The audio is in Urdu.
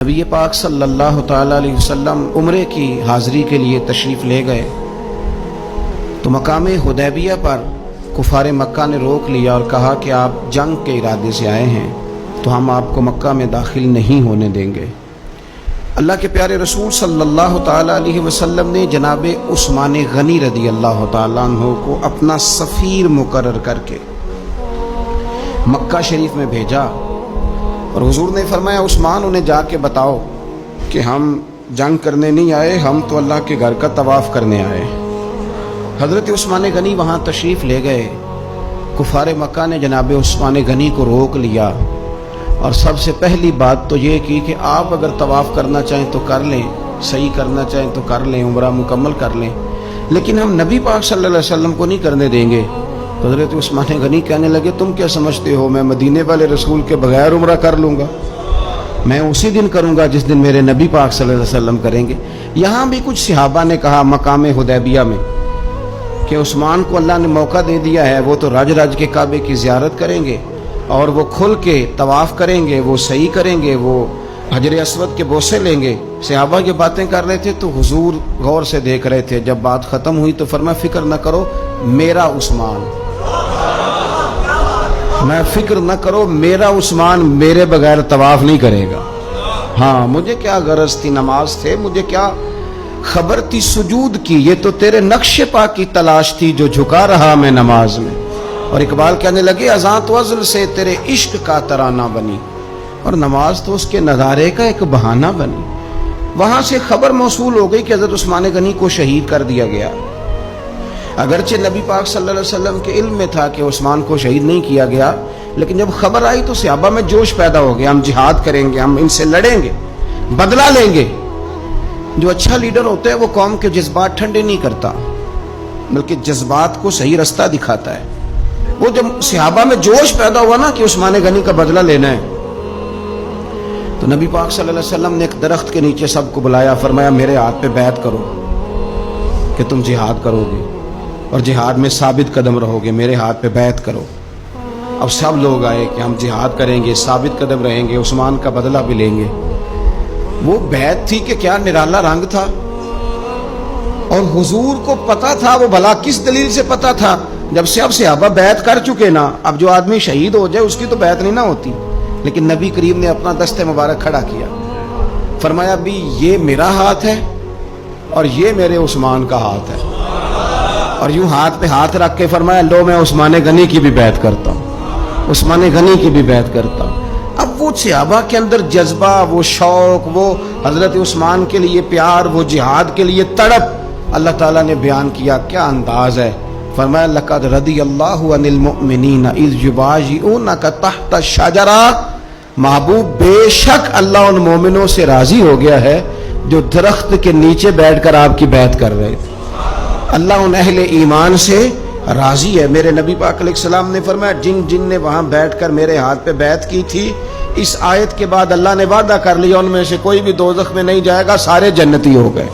نبی پاک صلی اللہ تعالیٰ علیہ وسلم عمرے کی حاضری کے لیے تشریف لے گئے تو مقام حدیبیہ پر کفار مکہ نے روک لیا اور کہا کہ آپ جنگ کے ارادے سے آئے ہیں تو ہم آپ کو مکہ میں داخل نہیں ہونے دیں گے۔ اللہ کے پیارے رسول صلی اللہ تعالیٰ علیہ وسلم نے جناب عثمان غنی رضی اللہ تعالیٰ عنہ کو اپنا سفیر مقرر کر کے مکہ شریف میں بھیجا اور حضور نے فرمایا عثمان انہیں جا کے بتاؤ کہ ہم جنگ کرنے نہیں آئے، ہم تو اللہ کے گھر کا طواف کرنے آئے۔ حضرت عثمان غنی وہاں تشریف لے گئے۔ کفار مکہ نے جناب عثمان غنی کو روک لیا اور سب سے پہلی بات تو یہ کی کہ آپ اگر طواف کرنا چاہیں تو کر لیں، صحیح کرنا چاہیں تو کر لیں، عمرہ مکمل کر لیں، لیکن ہم نبی پاک صلی اللہ علیہ وسلم کو نہیں کرنے دیں گے۔ حضرت عثمان غنی کہنے لگے تم کیا سمجھتے ہو میں مدینے والے رسول کے بغیر عمرہ کر لوں گا؟ میں اسی دن کروں گا جس دن میرے نبی پاک صلی اللہ علیہ وسلم کریں گے۔ یہاں بھی کچھ صحابہ نے کہا مقام حدیبیہ میں کہ عثمان کو اللہ نے موقع دے دیا ہے، وہ تو رج رج کے کعبے کی زیارت کریں گے اور وہ کھل کے طواف کریں گے، وہ صحیح کریں گے، وہ حجر اسود کے بوسے لیں گے۔ صحابہ یہ باتیں کر رہے تھے تو حضور غور سے دیکھ رہے تھے۔ جب بات ختم ہوئی تو فرمایا فکر نہ کرو میرا عثمان، میں فکر نہ کرو میرا عثمان میرے بغیر طواف نہیں کرے گا۔ ہاں مجھے کیا غرض تھی نماز تھے، مجھے کیا خبر تھی سجود کی، یہ تو تیرے نقش پا کی تلاش تھی جو جھکا رہا میں نماز میں۔ اور اقبال کہنے لگے اذاں تو ازل سے تیرے عشق کا ترانہ بنی، اور نماز تو اس کے نظارے کا ایک بہانہ بنی۔ وہاں سے خبر موصول ہو گئی کہ حضرت عثمان غنی کو شہید کر دیا گیا۔ اگرچہ نبی پاک صلی اللہ علیہ وسلم کے علم میں تھا کہ عثمان کو شہید نہیں کیا گیا، لیکن جب خبر آئی تو صحابہ میں جوش پیدا ہو گیا، ہم جہاد کریں گے، ہم ان سے لڑیں گے، بدلہ لیں گے۔ جو اچھا لیڈر ہوتا ہے وہ قوم کے جذبات ٹھنڈے نہیں کرتا بلکہ جذبات کو صحیح رستہ دکھاتا ہے۔ وہ جب صحابہ میں جوش پیدا ہوا نا کہ عثمان غنی کا بدلہ لینا ہے تو نبی پاک صلی اللہ علیہ وسلم نے ایک درخت کے نیچے سب کو بلایا، فرمایا میرے ہاتھ پہ بیعت کرو کہ تم جہاد کرو گے اور جہاد میں ثابت قدم رہو گے، میرے ہاتھ پہ بیعت کرو۔ اب سب لوگ آئے کہ ہم جہاد کریں گے، ثابت قدم رہیں گے، عثمان کا بدلہ بھی لیں گے۔ وہ بیعت تھی کہ کیا نرالا رنگ تھا، اور حضور کو پتا تھا، وہ بھلا کس دلیل سے پتا تھا؟ جب سے اب صحابہ بیعت کر چکے نا، اب جو آدمی شہید ہو جائے اس کی تو بیعت نہیں نہ ہوتی، لیکن نبی کریم نے اپنا دست مبارک کھڑا کیا، فرمایا بھی یہ میرا ہاتھ ہے اور یہ میرے عثمان کا ہاتھ ہے، اور یوں ہاتھ پہ ہاتھ رکھ کے فرمایا لو میں عثمان غنی کی بھی بیعت کرتا ہوں، عثمان غنی کی بھی بیعت کرتا ہوں۔ اب وہ صحابہ کے اندر جذبہ، وہ شوق، وہ حضرت عثمان کے لیے پیار، وہ جہاد کے لیے تڑپ اللہ تعالیٰ نے بیان کیا۔ کیا انداز ہے! فرمایا لقد رضی اللہ عن المؤمنین اذ یبایعونک تحت الشجرہ، محبوب بے شک اللہ ان مومنوں سے راضی ہو گیا ہے جو درخت کے نیچے بیٹھ کر آپ کی بیعت کر رہے تھے۔ اللہ ان اہل ایمان سے راضی ہے۔ میرے نبی پاک علیہ السلام نے فرمایا جن جن نے وہاں بیٹھ کر میرے ہاتھ پہ بیعت کی تھی، اس آیت کے بعد اللہ نے وعدہ کر لیا ان میں سے کوئی بھی دوزخ میں نہیں جائے گا، سارے جنتی ہو گئے۔